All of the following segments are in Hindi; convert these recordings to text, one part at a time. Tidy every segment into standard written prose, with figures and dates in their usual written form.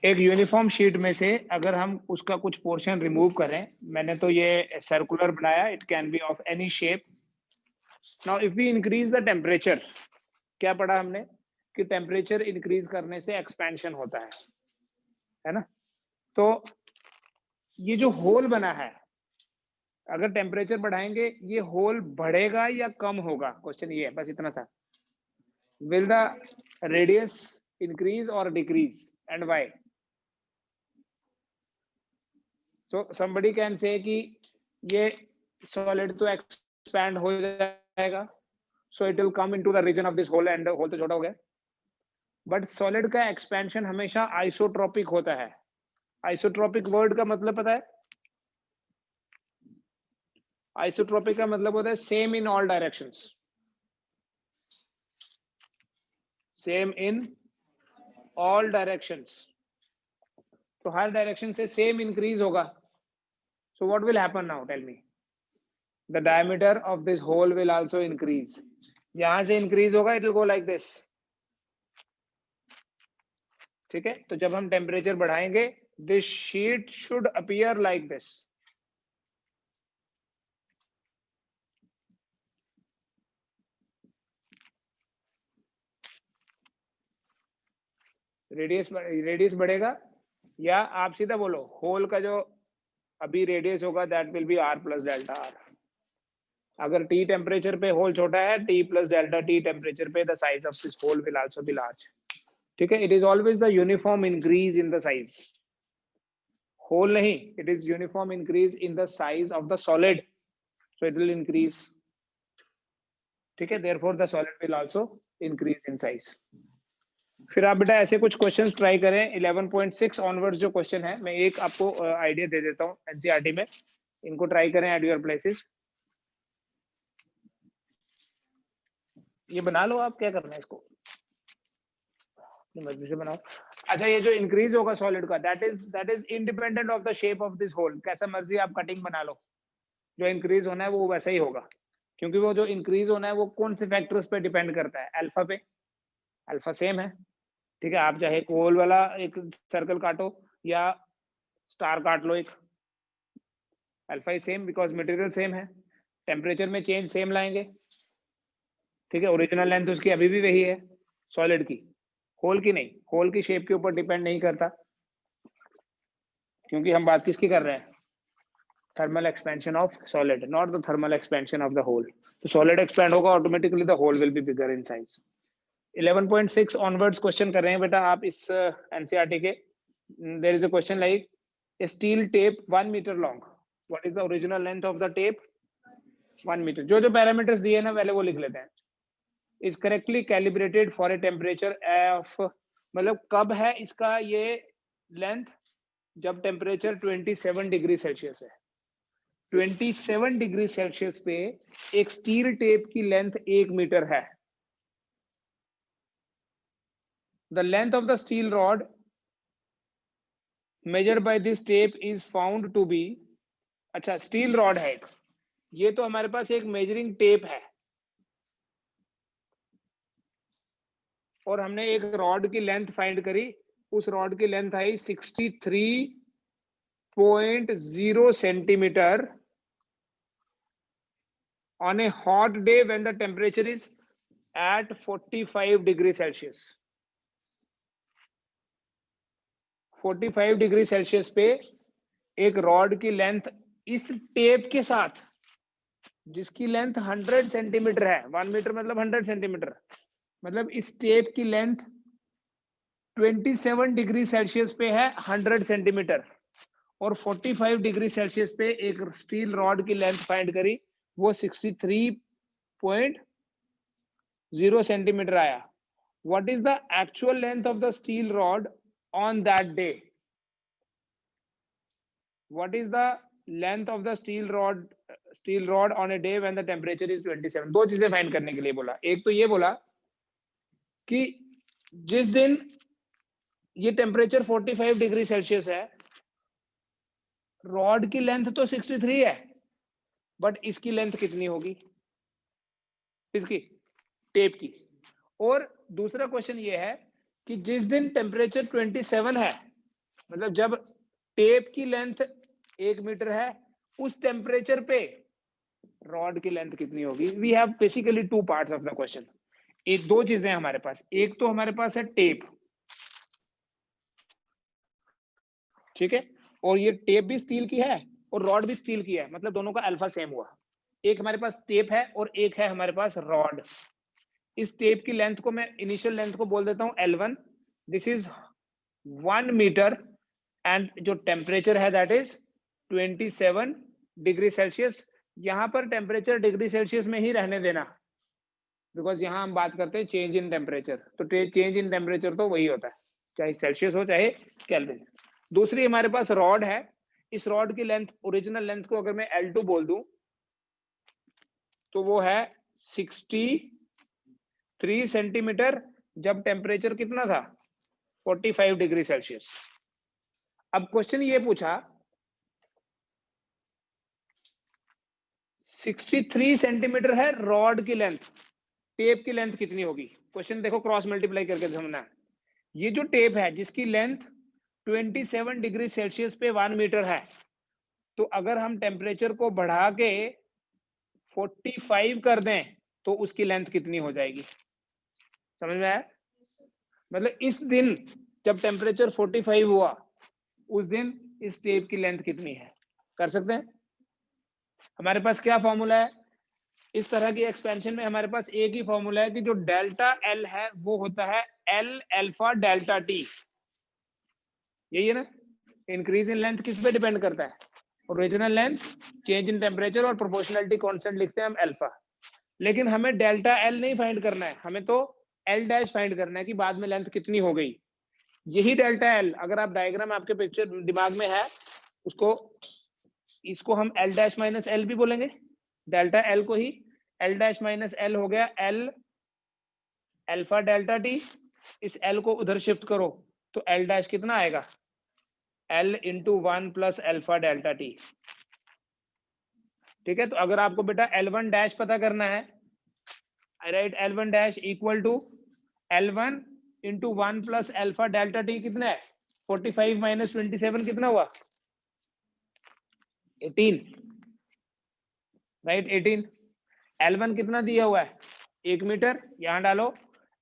एक यूनिफॉर्म शीट में से अगर हम उसका कुछ पोर्शन रिमूव करें, मैंने तो ये सर्कुलर बनाया, it can be of any shape. Now if we increase the temperature, क्या पढ़ा हमने कि टेम्परेचर इंक्रीज करने से एक्सपेंशन होता है ना? तो ये जो होल बना है, अगर टेम्परेचर बढ़ाएंगे ये होल बढ़ेगा या कम होगा, क्वेश्चन ये है, बस इतना सा। विल द रेडियस इंक्रीज और decrease and why? So somebody can say कि ये सॉलिड तो एक्सपैंड हो जाएगा, so it will come into the region of this hole, and hole तो छोटा हो गया। बट सॉलिड का एक्सपेंशन हमेशा आइसोट्रोपिक होता है। आइसोट्रोपिक वर्ड का मतलब पता है? आइसोट्रोपिक का मतलब होता है same in all directions, same in all directions. तो हर डायरेक्शन से सेम इंक्रीज होगा। So what will happen now, tell me? The diameter of this hole will also increase. यहां से इंक्रीज होगा, it will go like this. ठीक है, तो जब हम टेम्परेचर बढ़ाएंगे, this sheet should appear like this. Radius बढ़ेगा, या आप सीधा बोलो होल का जो अभी रेडियस होगा that will be r plus delta r. अगर टी टेम्परेचर पे होल छोटा है, t plus delta t temperature पे the size of this hole will also be large. ठीक है, it is always the uniform increase in the size, hole नहीं, it is uniform increase in the size of the solid, so it will increase. ठीक है, therefore the solid will also increase in size. फिर आप बेटा ऐसे कुछ क्वेश्चंस ट्राई करें 11.6 ऑनवर्ड्स जो क्वेश्चन है, मैं एक आपको आइडिया दे देता हूं एनसीईआरटी में, इनको ट्राई करें एट योर प्लेसेस। ये बना लो आप, क्या करना है इसको अपनी मर्जी से बनाओ। अच्छा, ये जो इंक्रीज होगा सॉलिड का, that is independent of the shape of this hole. कैसा मर्जी आप कटिंग बना लो, जो इंक्रीज होना है वो वैसा ही होगा, क्योंकि वो जो इंक्रीज होना है वो कौन से फैक्टर्स पे डिपेंड करता है? अल्फा पे। अल्फा सेम है। ठीक है, आप चाहे गोल वाला एक सर्कल काटो या स्टार काट लो, एक alpha is same because material same है। टेम्परेचर में चेंज सेम लाएंगे। ठीक है, ओरिजिनल लेंथ उसकी अभी भी वही है सॉलिड की, होल की नहीं। होल की शेप के ऊपर डिपेंड नहीं करता, क्योंकि हम बात किसकी कर रहे हैं? Thermal expansion of solid, not the thermal expansion of the hole. तो सॉलिड एक्सपेंड होगा, automatically the hole will be bigger in size. 11.6 onwards question कर रहे हैं बेटा आप इस एनसीईआरटी के। There is a question like a steel tape 1 meter long, what is the original length of the tape? 1 meter। जो जो पैरामीटर्स दिए ना पहले वो लिख लेते हैं। is correctly calibrated for a temperature of, मतलब कब है इसका ये लेंथ? जब टेम्परेचर 27 डिग्री सेल्सियस है। 27 डिग्री सेल्सियस पे एक स्टील टेप की लेंथ 1 मीटर है। The length of the steel rod measured by this tape is found to be, अच्छा स्टील रॉड है एक, ये तो हमारे पास एक मेजरिंग टेप है, और हमने एक रॉड की लेंथ फाइंड करी। उस रॉड की length I 63.0 centimetre on a hot day when the temperature is at 45 degree Celsius. 45 degree Celsius पे एक रॉड की लेंथ इस टेप के साथ, जिसकी लेंथ 100 सेंटीमीटर है, 1 मीटर मतलब 100 सेंटीमीटर, मतलब इस टेप की लेंथ 27 डिग्री सेल्सियस पे है 100 सेंटीमीटर, और 45 डिग्री सेल्सियस पे एक स्टील रॉड की लेंथ फाइंड करी, वो 63.0 सेंटीमीटर आया। What is the actual length of the steel rod on that day? What is the length of the steel rod on a day when the temperature is 27? दो चीजें फाइंड करने के लिए बोला। एक तो ये बोला कि जिस दिन ये टेम्परेचर 45 डिग्री सेल्सियस है, रॉड की लेंथ तो 63 है, बट इसकी लेंथ कितनी होगी? इसकी टेप की। और दूसरा क्वेश्चन ये है कि जिस दिन टेम्परेचर 27 है, मतलब जब टेप की लेंथ 1 मीटर है, उस टेम्परेचर पे रॉड की लेंथ कितनी होगी। We have basically two parts of the question. एक दो चीजें हमारे पास, एक तो हमारे पास है टेप, ठीक है, और ये टेप भी स्टील की है और रॉड भी स्टील की है, मतलब दोनों का अल्फा सेम हुआ। एक हमारे पास टेप है और एक है हमारे पास रॉड। इस टेप की लेंथ को मैं इनिशियल लेंथ को बोल देता हूं L1, this is 1 metre, and जो टेम्परेचर है दैट इज 27 डिग्री सेल्सियस। यहां पर टेम्परेचर डिग्री सेल्सियस में ही रहने देना, बिकॉज यहां हम बात करते हैं चेंज इन टेम्परेचर, तो चेंज इन टेम्परेचर तो वही होता है, चाहे सेल्सियस हो चाहे केल्विन। दूसरी हमारे पास रॉड है, इस रॉड की लेंथ, ओरिजिनल लेंथ को अगर मैं L2 बोल दूं तो वो है 63 सेंटीमीटर, जब टेम्परेचर कितना था 45 डिग्री सेल्सियस। अब क्वेश्चन ये पूछा 63 सेंटीमीटर है रॉड की लेंथ, टेप की लेंथ कितनी होगी। क्वेश्चन देखो क्रॉस मल्टीप्लाई करके समझना। ये जो टेप है जिसकी लेंथ 27 डिग्री सेल्सियस पे 1 मीटर है, तो अगर हम टेम्परेचर को बढ़ा के 45 कर दें तो उसकी लेंथ कितनी हो जाएगी। समझ में आया। मतलब इस दिन जब टेम्परेचर 45 हुआ, उस दिन इस टेप की लेंथ कितनी है, कर सकते हैं। हमारे पास क्या फॉर्मूला है, इस तरह की एक्सपेंशन में हमारे पास एक ही फॉर्मूला है कि जो डेल्टा एल है वो होता है एल अल्फा डेल्टा टी। यही है ना। इंक्रीज इन लेंथ किस पे डिपेंड करता है, original length, change in temperature और प्रोपोर्शनलिटी कांस्टेंट लिखते हैं हम अल्फा। लेकिन हमें डेल्टा एल नहीं फाइंड करना है, हमें तो एल डैश फाइंड करना है कि बाद में लेंथ कितनी हो गई। यही डेल्टा एल, अगर आप डायग्राम आपके पिक्चर दिमाग में है उसको, इसको हम एल डैश माइनस एल भी बोलेंगे। डेल्टा एल को ही एल डैश माइनस एल हो गया एल अल्फा डेल्टा टी। इस एल को उधर शिफ्ट करो तो एल डैश कितना आएगा, L into 1 plus alpha delta T. ठीक है, तो अगर आपको बेटा L1 डैश पता करना है, I write L1 dash equal to L1 into 1 plus alpha delta t कितना है, 45 माइनस 27 कितना हुआ, 18, राइट 18। L1 कितना दिया हुआ है 1 मीटर, यहां डालो।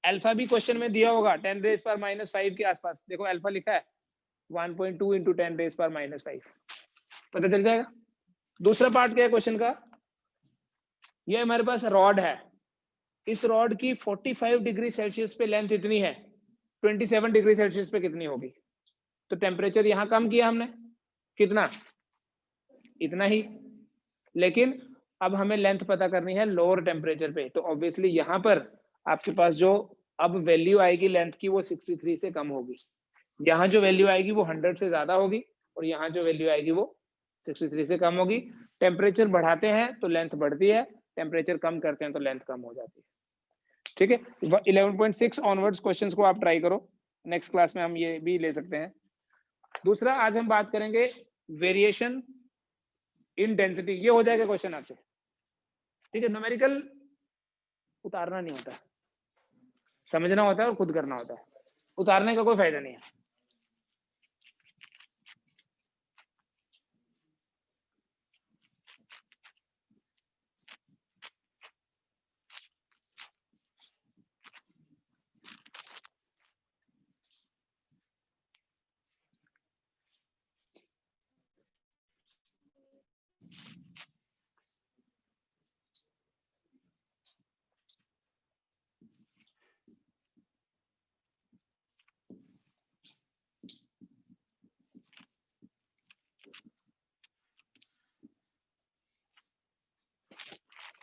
अल्फा भी क्वेश्चन में दिया होगा 10 रेज पर माइनस 5 के आसपास, देखो अल्फा लिखा है 1.2 इंटू 10 रेज पर माइनस 5, पता चल जाएगा। दूसरा पार्ट क्या है क्वेश्चन का, ये हमारे पास रॉड है, इस रॉड की 45 डिग्री सेल्सियस पे लेंथ इतनी है, 27 डिग्री सेल्सियस पे कितनी होगी। तो टेम्परेचर यहां कम किया हमने, कितना, इतना ही। लेकिन अब हमें लेंथ पता करनी है लोअर टेम्परेचर पे, तो ऑब्वियसली यहां पर आपके पास जो अब वैल्यू आएगी लेंथ की वो 63 से कम होगी। यहाँ जो वैल्यू आएगी वो 100 से ज्यादा होगी और यहाँ जो वैल्यू आएगी वो 63 से कम होगी। टेम्परेचर बढ़ाते हैं तो लेंथ बढ़ती है, टेम्परेचर कम करते हैं तो लेंथ कम हो जाती है। ठीक है, 11.6 ऑनवर्ड्स क्वेश्चंस को आप ट्राई करो, नेक्स्ट क्लास में हम ये भी ले सकते हैं। दूसरा आज हम बात करेंगे वेरिएशन इन डेंसिटी, ये हो जाएगा क्वेश्चन आपसे। ठीक है, न्यूमेरिकल उतारना नहीं होता, समझना होता है और खुद करना होता है, उतारने का कोई फायदा नहीं है।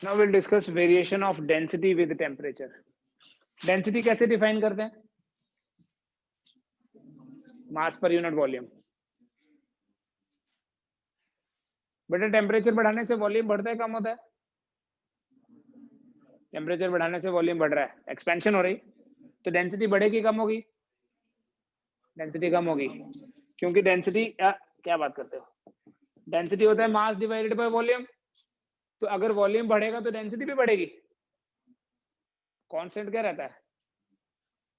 Now we'll discuss variation of density with temperature. Density कैसे डिफाइन करते हैं, मास पर यूनिट वॉल्यूम। बेटा टेम्परेचर बढ़ाने से वॉल्यूम बढ़ता है कम होता है, टेम्परेचर बढ़ाने से वॉल्यूम बढ़ रहा है, एक्सपेंशन हो रही, तो डेंसिटी बढ़ेगी कम होगी, डेंसिटी कम होगी, क्योंकि डेंसिटी क्या बात करते हो, डेंसिटी होता है मास डिवाइडेड बाय वॉल्यूम। तो अगर वॉल्यूम बढ़ेगा तो डेंसिटी भी बढ़ेगी। कांस्टेंट क्या रहता है,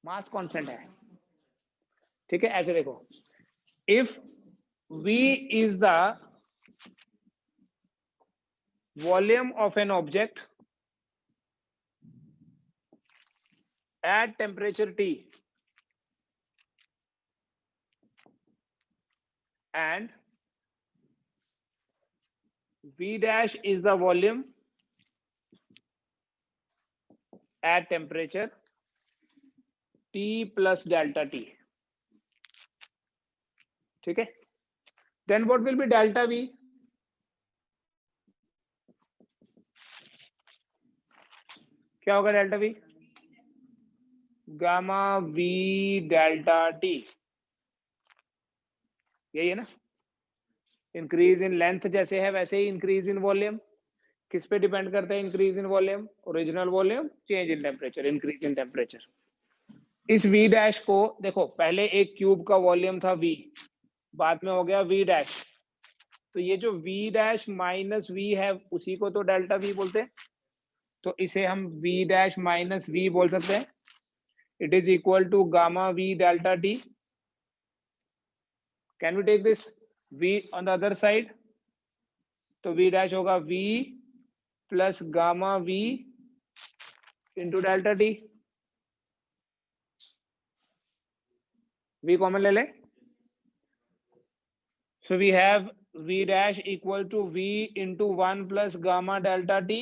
मास कांस्टेंट है। ठीक है, ऐसे देखो if V is the volume of an object at temperature T and V dash is the volume at temperature T plus delta T. ठीक है, then what will be delta V? क्या होगा delta V? Gamma V delta T, यही है ना. इंक्रीज इन लेंथ जैसे है वैसे ही इंक्रीज इन वॉल्यूम. किस पे डिपेंड करता है increase in volume? Original volume, change in temperature, increase in temperature. इस V डैश को देखो, पहले एक क्यूब का वॉल्यूम था V, बाद में हो गया V डैश. तो ये जो V डैश माइनस V है उसी को तो डेल्टा V बोलते हैं. तो इसे हम V डैश माइनस V बोल सकते हैं. It is equal to gamma V delta T. Can we take this V on the other side? तो V डैश होगा V plus gamma V into delta T. V common ले ले. So we have V dash equal to V into 1 plus gamma delta T.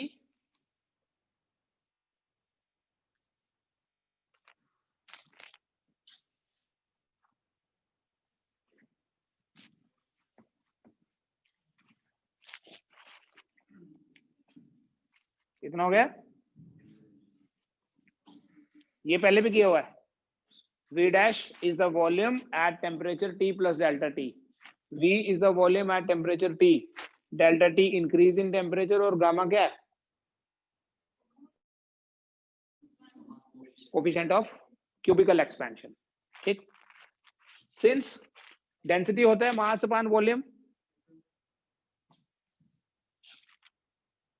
कितना हो गया? ये पहले भी किया हुआ है. V dash is the volume at temperature T plus delta T. V is the volume at temperature T. Delta T increase in temperature और gamma क्या है? Coefficient of cubical expansion. ठीक. Since density होता है mass upon volume,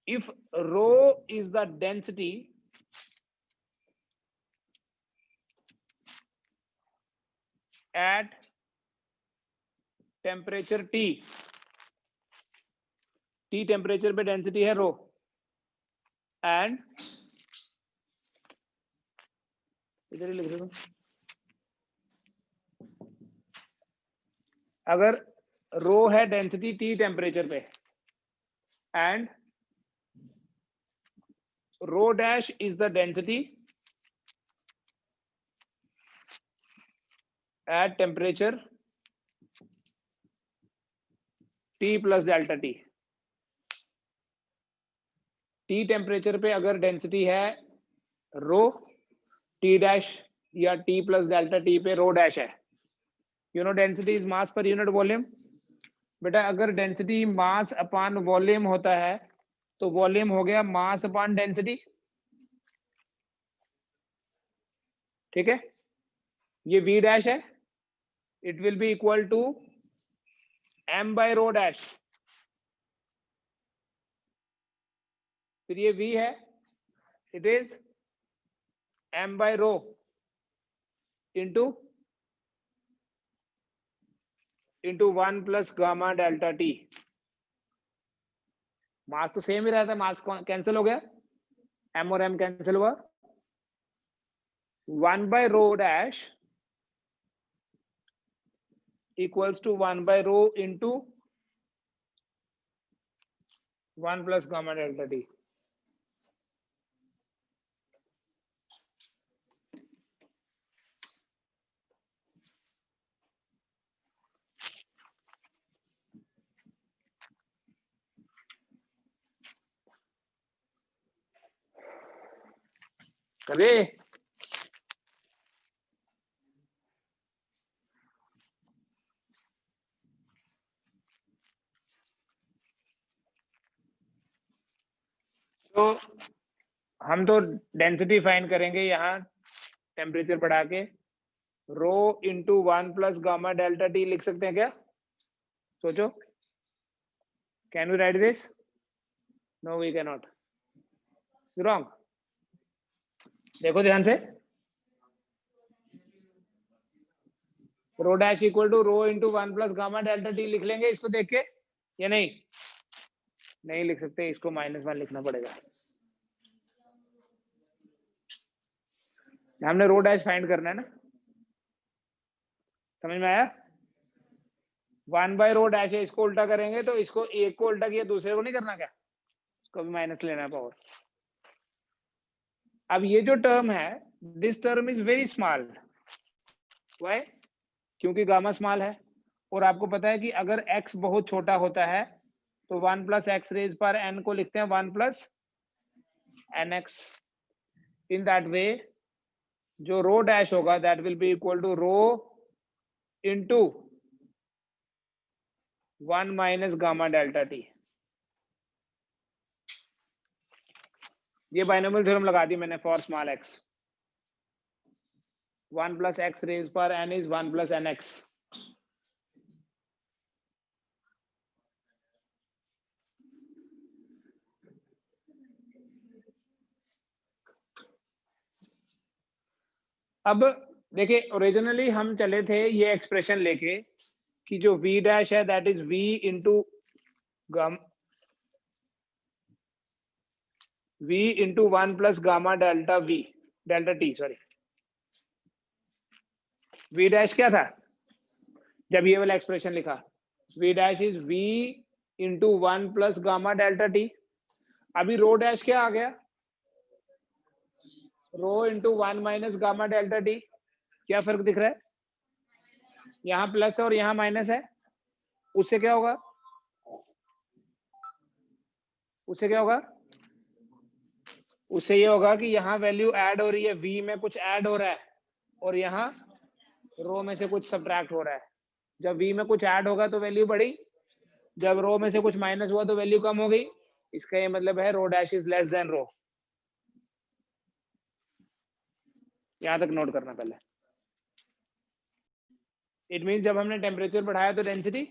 if rho is the density at temperature T, T temperature पे density है rho, and इधर ही लिख दो. अगर रो है डेंसिटी T टेम्परेचर पे and row dash is the density at temperature T plus delta T. T temperature पे अगर डेंसिटी है रो, T डैश या T प्लस डेल्टा T पे रो डैश है. You know density is mass per unit volume. बेटा अगर डेंसिटी मास अपॉन वॉल्यूम होता है तो वॉल्यूम हो गया मास अपॉन डेंसिटी. ठीक है, ये V डैश है, it will be equal to M by rho dash. फिर ये V है, it is M by rho into 1 plus gamma delta T. Mass तो सेम ही रहता है, मास कैंसिल हो गया, M और M कैंसिल हुआ. 1 by rho dash equals to 1 by rho into 1 plus gamma delta T. करे तो हम तो डेंसिटी फाइंड करेंगे यहाँ टेम्परेचर बढ़ा के. Rho into 1 plus gamma delta T लिख सकते हैं क्या? सोचो, can we write this? No we can not. Wrong. देखो ध्यान से, rho dash equal to rho into 1 plus gamma delta t लिख लेंगे इसको देख के या नहीं? नहीं लिख सकते, इसको -1 लिखना पड़ेगा। हमने रो डैश फाइंड करना है ना, समझ में आया? 1 बाय रो डैश है, इसको उल्टा करेंगे तो इसको एक को उल्टा किया दूसरे को नहीं करना क्या? इसको भी माइनस लेना है पावर। अब ये जो टर्म है, this term is very small. Why? क्योंकि गामा स्मॉल है और आपको पता है कि अगर x बहुत छोटा होता है तो 1 प्लस एक्स रेज पर n को लिखते हैं 1 plus nx। In that way जो रो डैश होगा that will be equal to rho into 1 minus gamma delta T. ये बाइनोमियल थ्योरम लगा दी मैंने for small x। 1 plus x raise पर n इज 1 प्लस nx। अब देखिए ओरिजिनली हम चले थे ये एक्सप्रेशन लेके कि जो v डैश है that is v into v into 1 plus gamma delta v delta t, sorry. v dash क्या था जब ये वाला एक्सप्रेशन लिखा? v dash is v into 1 plus gamma delta t। अभी रो डैश क्या आ गया? Rho into 1 minus gamma delta t। क्या फर्क दिख रहा है? यहाँ प्लस और यहाँ माइनस है, उससे क्या होगा? उससे क्या होगा? उससे ये होगा कि यहाँ वैल्यू ऐड हो रही है, v में कुछ ऐड हो रहा है और यहाँ रो में से कुछ सब्ट्रैक्ट हो रहा है। जब v में कुछ ऐड होगा तो वैल्यू बढ़ी, जब रो में से कुछ माइनस हुआ तो वैल्यू कम हो गई। इसका ये मतलब है rho dash is less than rho. यहां तक नोट करना पहले। इट मीन जब हमने टेम्परेचर बढ़ाया तो डेंसिटी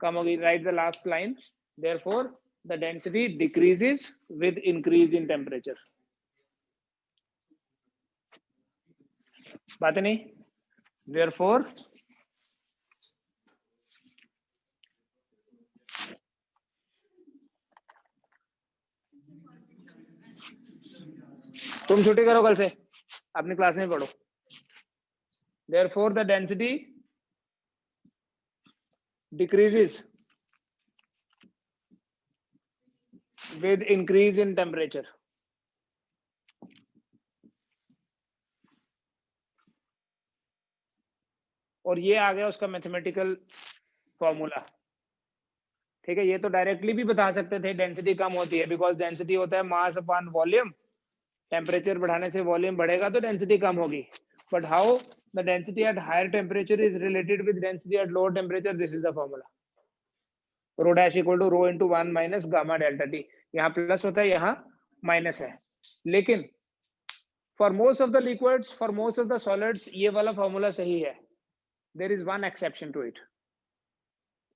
कम होगी। Right the last line, therefore the density decreases with increase in temperature. बात नहीं? देयरफॉर तुम छुट्टी करो कल से, अपनी क्लास में पढ़ो। Therefore, the density decreases with increase in temperature. और ये आ गया उसका मैथमेटिकल फॉर्मूला। ठीक है, ये तो डायरेक्टली भी बता सकते थे डेंसिटी कम होती है, बिकॉज डेंसिटी होता है मास अपॉन वॉल्यूम। टेम्परेचर बढ़ाने से वॉल्यूम बढ़ेगा तो डेंसिटी कम होगी। But how the density at higher temperature is related with density at lower temperature? This is the formula. Rho dash equal to rho into 1 minus gamma delta T. यहाँ प्लस होता है, यहाँ माइनस है। लेकिन for most of the liquids, for most of the solids ये वाला फॉर्मूला सही है। There is one exception to it.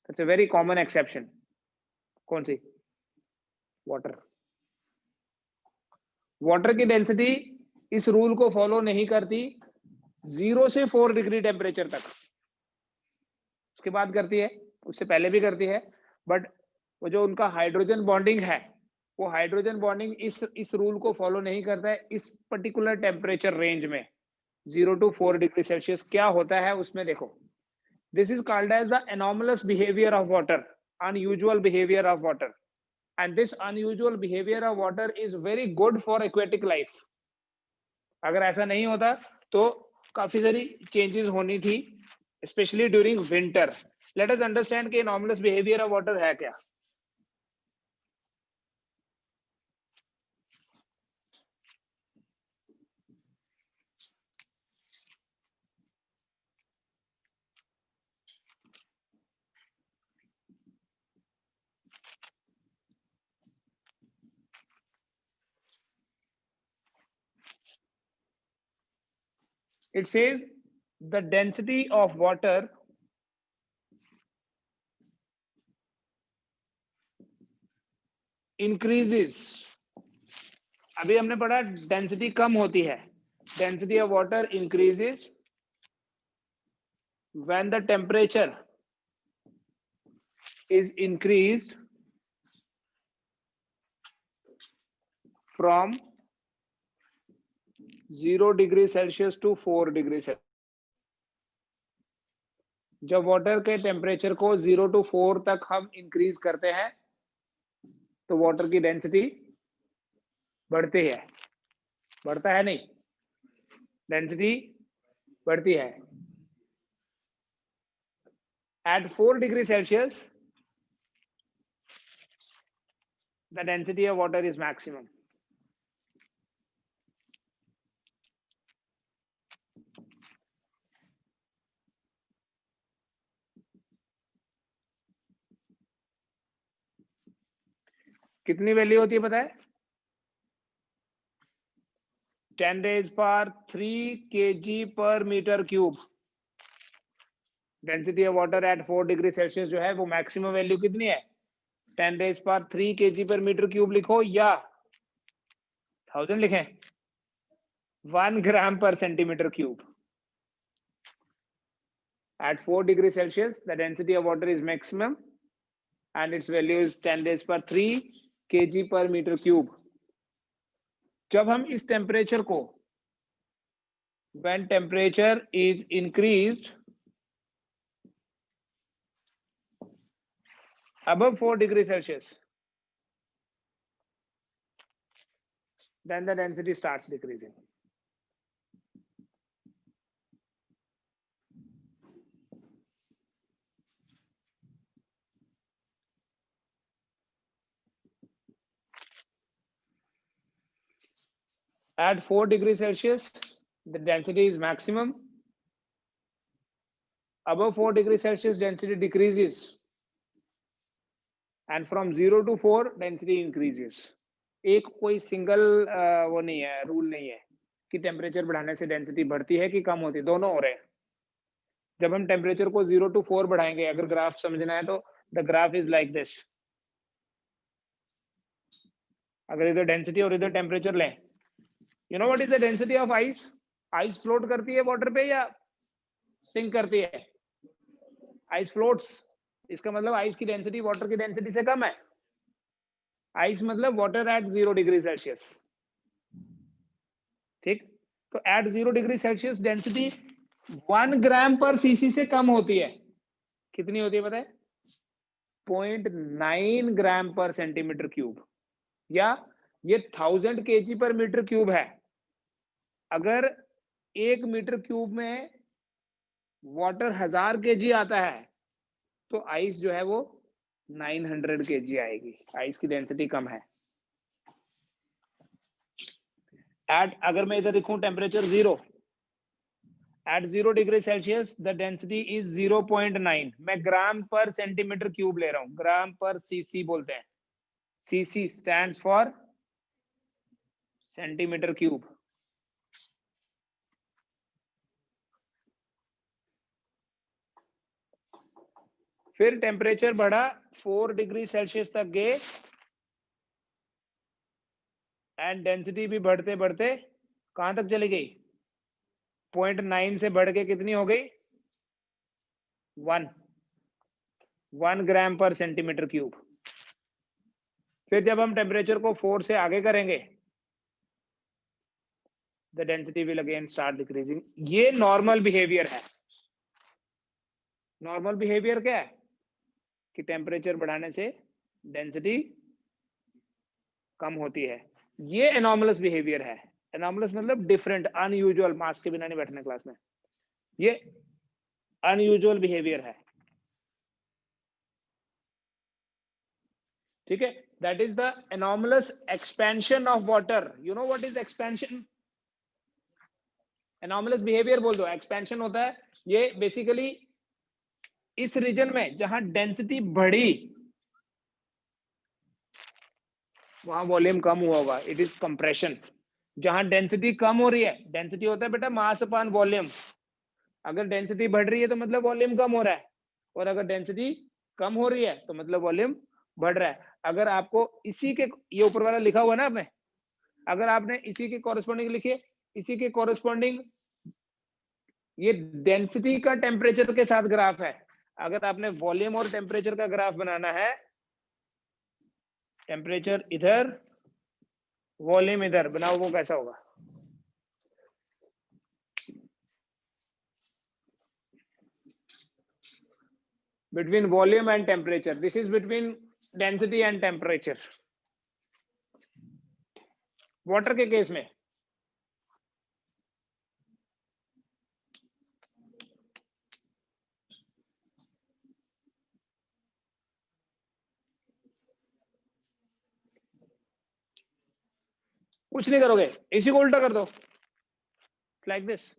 It's a very common exception. कौन सी? वाटर। वाटर की डेंसिटी इस रूल को फॉलो नहीं करती 0 से 4 डिग्री टेम्परेचर तक। उसके बाद करती है, उससे पहले भी करती है, बट वो जो उनका हाइड्रोजन बॉन्डिंग है, वो हाइड्रोजन बॉन्डिंग इस रूल को फॉलो नहीं करता है इस पर्टिकुलर टेम्परेचर रेंज में। 0 to 4 डिग्री सेल्सियस क्या होता है उसमें देखो। This is called as the anomalous behaviour of water, unusual behaviour of water. And this unusual behaviour of water is very good for aquatic life. अगर ऐसा नहीं होता तो काफी सारी चेंजेस होनी थी, specially during winter. Let us understand कि एनॉमलस बिहेवियर ऑफ वाटर है क्या। It says the density of water increases। अभी हमने पढ़ा डेंसिटी कम होती है, density of water increases when the temperature is increased from 0 degree Celsius to 4 degree Celsius, जब वाटर के टेम्परेचर को 0 टू 4 तक हम इंक्रीज करते हैं तो वाटर की डेंसिटी बढ़ती है, बढ़ता है नहीं, डेंसिटी बढ़ती है। At 4 degree Celsius, the density of water is maximum. कितनी वैल्यू होती है पता है? 10 raised power 3 kg per meter cube. Density of water at 4 degree Celsius जो है वो मैक्सिमम वैल्यू कितनी है? 10 raised power 3 kg per meter cube लिखो या 1000 लिखें? 1 gram per centimeter cube. At 4 degree Celsius, the density of water is maximum and its value is 10 raised power 3 kg per meter cube. जब हम इस टेम्परेचर को, when temperature is increased above 4 degree Celsius, then the density starts decreasing. At 4 degrees Celsius, the density is maximum. Above 4 degrees Celsius, density decreases. And from 0 to 4, density increases. एक कोई सिंगल वो नहीं है, रूल नहीं है कि टेम्परेचर बढ़ाने से डेंसिटी बढ़ती है कि कम होती है, दोनों हो रहे हैं। जब हम टेम्परेचर को 0 to 4 बढ़ाएंगे, अगर ग्राफ समझना है तो the graph is like this. अगर इधर डेंसिटी और इधर टेम्परेचर लें, you know what is the density of ice? Ice float करती है वाटर पे या सिंक करती है? आइस फ्लोट्स, इसका मतलब आइस की डेंसिटी वाटर की डेंसिटी से कम है। आइस मतलब वाटर एट 0 डिग्री सेल्सियस, ठीक? तो एट 0 डिग्री सेल्सियस डेंसिटी 1 ग्राम पर सीसी से कम होती है। कितनी होती है पता है? 0.9 ग्राम पर सेंटीमीटर क्यूब, या ये 1000 kg पर मीटर क्यूब है। अगर 1 मीटर क्यूब में वाटर 1000 kg आता है तो आइस जो है वो 900 kg आएगी। आइस की डेंसिटी कम है। अगर मैं इधर लिखूं temperature 0, at 0 degree Celsius the density is 0.9। मैं ग्राम पर सेंटीमीटर क्यूब ले रहा हूं, ग्राम पर सीसी बोलते हैं। CC stands for centimetre cube. फिर टेम्परेचर बढ़ा, 4 डिग्री सेल्सियस तक गए एंड डेंसिटी भी बढ़ते बढ़ते कहां तक चली गई? 0.9 से बढ़ के कितनी हो गई? 1 ग्राम पर सेंटीमीटर क्यूब। फिर जब हम टेम्परेचर को 4 से आगे करेंगे, the density will again start decreasing. ये नॉर्मल बिहेवियर है। नॉर्मल बिहेवियर क्या है? कि टेम्परेचर बढ़ाने से डेंसिटी कम होती है। ये एनॉमलस बिहेवियर है। एनॉमलस मतलब डिफरेंट, अनयूजुअल। मास्क के बिना नहीं बैठने क्लास में। ये अनयूजुअल बिहेवियर है, ठीक है? That is the anomalous expansion of water. You know what is expansion? Anomalous behaviour बोल दो। एक्सपेंशन होता है ये बेसिकली इस रीजन में जहां डेंसिटी बढ़ी वहां वॉल्यूम कम हुआ होगा। It is compression. जहां डेंसिटी कम हो रही है, डेंसिटी होता है बेटा मास अपॉन वॉल्यूम। अगर डेंसिटी बढ़ रही है तो मतलब वॉल्यूम कम हो रहा है, और अगर डेंसिटी कम हो रही है तो मतलब वॉल्यूम बढ़ रहा है। अगर आपको इसी के, ये ऊपर वाला लिखा हुआ है ना आपने, अगर आपने इसी के कॉरेस्पॉन्डिंग लिखिए, इसी के कॉरेस्पॉन्डिंग ये डेंसिटी का टेम्परेचर के साथ ग्राफ है। अगर आपने वॉल्यूम और टेम्परेचर का ग्राफ बनाना है, टेम्परेचर इधर वॉल्यूम इधर बनाओ, वो कैसा होगा? Between volume and temperature, this is between density and temperature. Water के केस में कुछ नहीं करोगे, इसी को उल्टा कर दो, like this.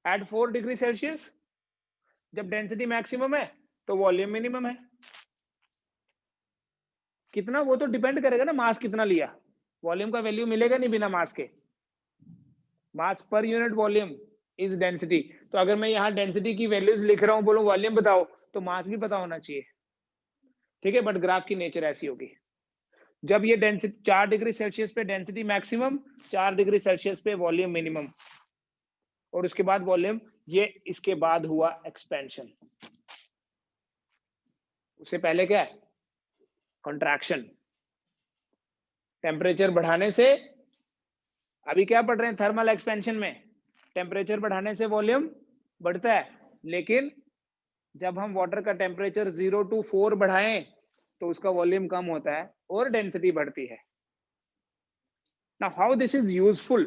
At 4 degree Celsius जब डेंसिटी मैक्सिमम है तो वॉल्यूम मिनिमम है। कितना, वो तो डिपेंड करेगा ना मास कितना लिया। वॉल्यूम का वैल्यू मिलेगा नहीं बिना मास के। मास per unit volume is density. तो अगर मैं यहाँ डेंसिटी की वैल्यूज लिख रहा हूँ, बोलूं वॉल्यूम बताओ, तो मास भी पता होना चाहिए, ठीक है। बट ग्राफ की नेचर ऐसी होगी, जब ये डेंसिटी 4 डिग्री सेल्सियस पे डेंसिटी मैक्सिमम, 4 डिग्री सेल्सियस पे वॉल्यूम मिनिमम, और उसके बाद वॉल्यूम, ये इसके बाद हुआ एक्सपेंशन। उससे पहले क्या है? कॉन्ट्रैक्शन। टेम्परेचर बढ़ाने से, अभी क्या पढ़ रहे हैं थर्मल एक्सपेंशन में, टेम्परेचर बढ़ाने से वॉल्यूम बढ़ता है, लेकिन जब हम वाटर का टेम्परेचर 0 to 4 बढ़ाएं तो उसका वॉल्यूम कम होता है और डेंसिटी बढ़ती है। Now how this is useful?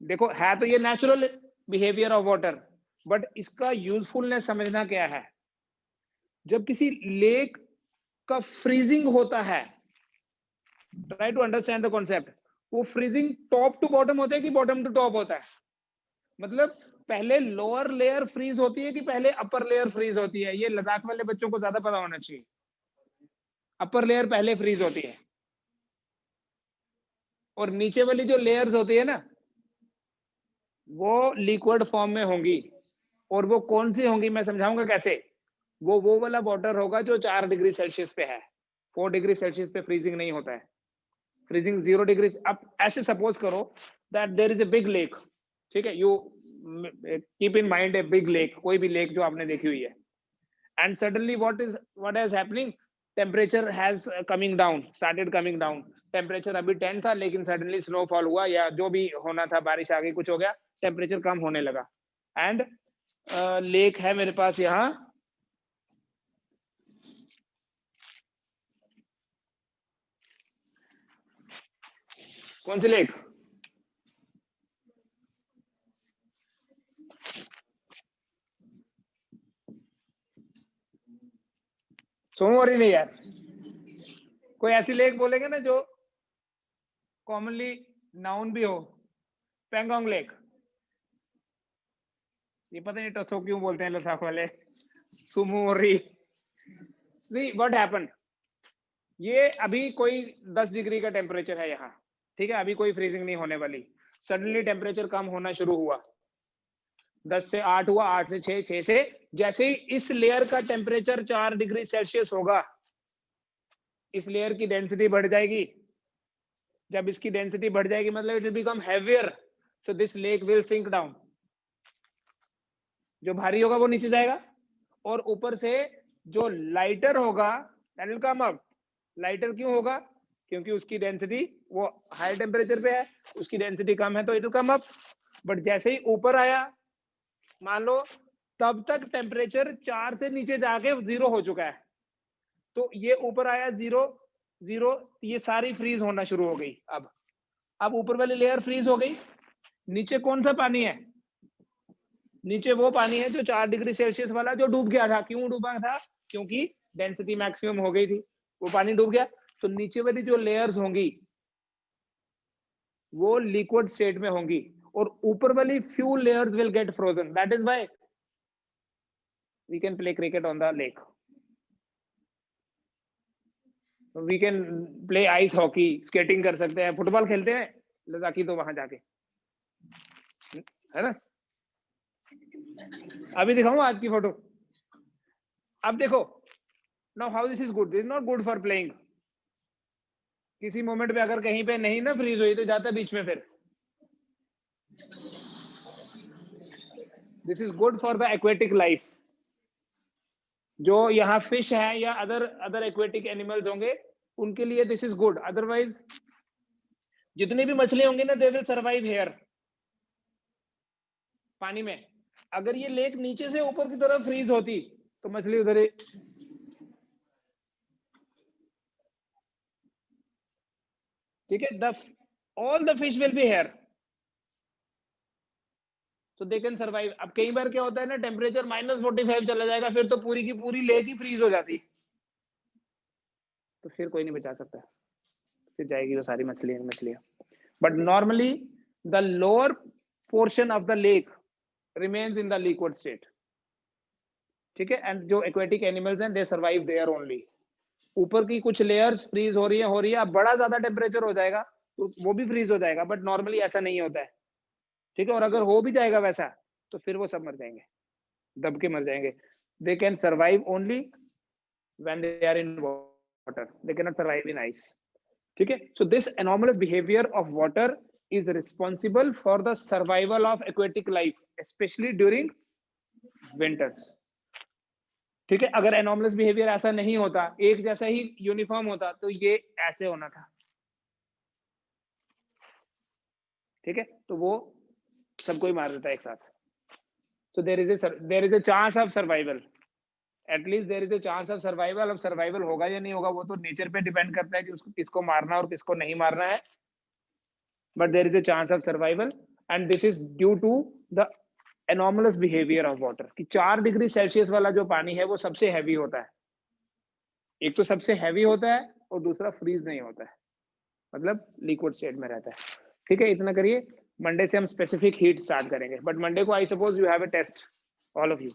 देखो, है तो ये natural behaviour of water, but इसका यूजफुलनेस समझना क्या है। जब किसी लेक का फ्रीजिंग होता है, try to understand the concept. वो फ्रीजिंग टॉप टू बॉटम होता है कि बॉटम टू टॉप होता है? मतलब पहले लोअर लेयर फ्रीज होती है कि पहले अपर लेयर फ्रीज होती है? ये लद्दाख वाले बच्चों को ज्यादा पता होना चाहिए। अपर लेयर पहले फ्रीज होती है, और नीचे वाली जो लेयर्स होती है ना, वो लिक्विड फॉर्म में होंगी। और वो कौन सी होंगी मैं समझाऊंगा कैसे। वो वाला वाटर होगा जो 4 डिग्री सेल्सियस पे है। 4 डिग्री सेल्सियस पे फ्रीजिंग नहीं होता है। Freezing 0 degree. अब ऐसे सपोज करो that there is a big lake, ठीक है। You keep in mind a big lake, कोई भी लेक जो आपने देखी हुई है। And suddenly what is happening, temperature has coming down, started coming down. Temperature अभी 10 था, लेकिन सडनली स्नोफॉल हुआ या जो भी होना था, बारिश आ गई, कुछ हो गया, टेम्परेचर कम होने लगा। एंड लेक है मेरे पास यहाँ, कौन सी लेक? सोमवारी नहीं यार, कोई ऐसी लेक बोलेंगे ना जो कॉमनली नाउन भी हो। पेंगोंग लेक। ये पता नहीं टसो क्यों बोलते हैं लद्दाख वाले, सुमोरी। सी व्हाट हैपेंड, ये अभी कोई 10 डिग्री का टेम्परेचर है यहाँ, ठीक है। अभी कोई फ्रीजिंग नहीं होने वाली। सडनली टेम्परेचर कम होना शुरू हुआ, 10 से 8 हुआ, 8 से 6, 6 से, जैसे ही इस लेयर का टेम्परेचर 4 डिग्री सेल्सियस होगा, इस लेयर की डेंसिटी बढ़ जाएगी। जब इसकी डेंसिटी बढ़ जाएगी मतलब it will become heavier, so this lake will sink down. जो भारी होगा वो नीचे जाएगा, और ऊपर से जो लाइटर होगा that will come up. Lighter क्यों होगा? क्योंकि उसकी डेंसिटी, वो हाई टेम्परेचर पे है, उसकी डेंसिटी कम है, तो it will come up. But जैसे ही ऊपर आया, मान लो तब तक टेम्परेचर 4 से नीचे जाके 0 हो चुका है, तो ये ऊपर आया 0, 0, ये सारी फ्रीज होना शुरू हो गई। अब ऊपर वाली लेयर फ्रीज हो गई। नीचे कौन सा पानी है? नीचे वो पानी है जो 4 डिग्री सेल्सियस वाला, जो डूब गया था। क्यों डूबा था? क्योंकि डेंसिटी मैक्सिमम हो गई थी, वो पानी डूब गया। तो नीचे वाली जो लेयर्स होंगी वो लिक्विड स्टेट में होंगी, और ऊपर वाली few layers will get frozen. That is why we can play cricket on the lake, we can play ice hockey, skating कर सकते हैं, फुटबॉल खेलते हैं लद्दाखी तो वहां जाके, है ना। अभी दिखाऊं आज की फोटो। अब देखो, now how this is good, this is not good for playing. किसी मोमेंट पे अगर कहीं पे नहीं ना फ्रीज हुई तो जाता बीच में फिर, this is good for the aquatic life. जो यहाँ फिश है या अदर एक्वेटिक एनिमल्स होंगे उनके लिए दिस इज गुड। अदरवाइज जितनी भी मछली होंगी ना, दे विल सर्वाइव हेयर, पानी में। अगर ये लेक नीचे से ऊपर की तरफ फ्रीज होती तो मछली उधर ही, ठीक है। All the fish will be here, तो दे कैन सर्वाइव। अब कई बार क्या होता है ना, टेम्परेचर -45 चला जाएगा, फिर तो पूरी की पूरी लेक ही फ्रीज हो जाती, तो फिर कोई नहीं बचा सकता, फिर जाएगी वो सारी मछलियां। But normally the lower portion of the lake remains in the liquid state, ठीक है। एंड जो एक्वेटिक एनिमल्स हैं दे सर्वाइव देयर ओनली। ऊपर की कुछ लेयर्स फ्रीज हो रही है। अब बड़ा ज्यादा टेम्परेचर हो जाएगा तो वो भी फ्रीज हो जाएगा, बट नॉर्मली ऐसा नहीं होता है, ठीक है। और अगर हो भी जाएगा वैसा तो फिर वो सब मर जाएंगे, दब के मर जाएंगे। They can survive only when they are in water, they can not survive in ice, ठीक है। So this anomalous behaviour of water is responsible for the survival of aquatic life, specially during winters, ठीक है। अगर एनॉमलस बिहेवियर ऐसा नहीं होता, एक जैसा ही यूनिफॉर्म होता, तो ये ऐसे होना था, ठीक है। तो वो सबको ही मार देता है एक साथ। So there is a chance of survival. At least there is a chance of survival. अब सर्वाइवल होगा या नहीं होगा वो तो नेचर पे डिपेंड करता है कि उसको किसको मारना और किसको नहीं मारना है, but there is a chance of survival and this is due to the anomalous behaviour of water. कि 4 डिग्री सेल्सियस वाला जो पानी है वो सबसे हैवी होता है। एक तो सबसे हैवी होता है और दूसरा फ्रीज नहीं होता है, मतलब लिक्विड स्टेट में रहता है, ठीक है। इतना करिए। मंडे से हम स्पेसिफिक हीट स्टार्ट करेंगे, बट मंडे को I suppose you have a test, all of you.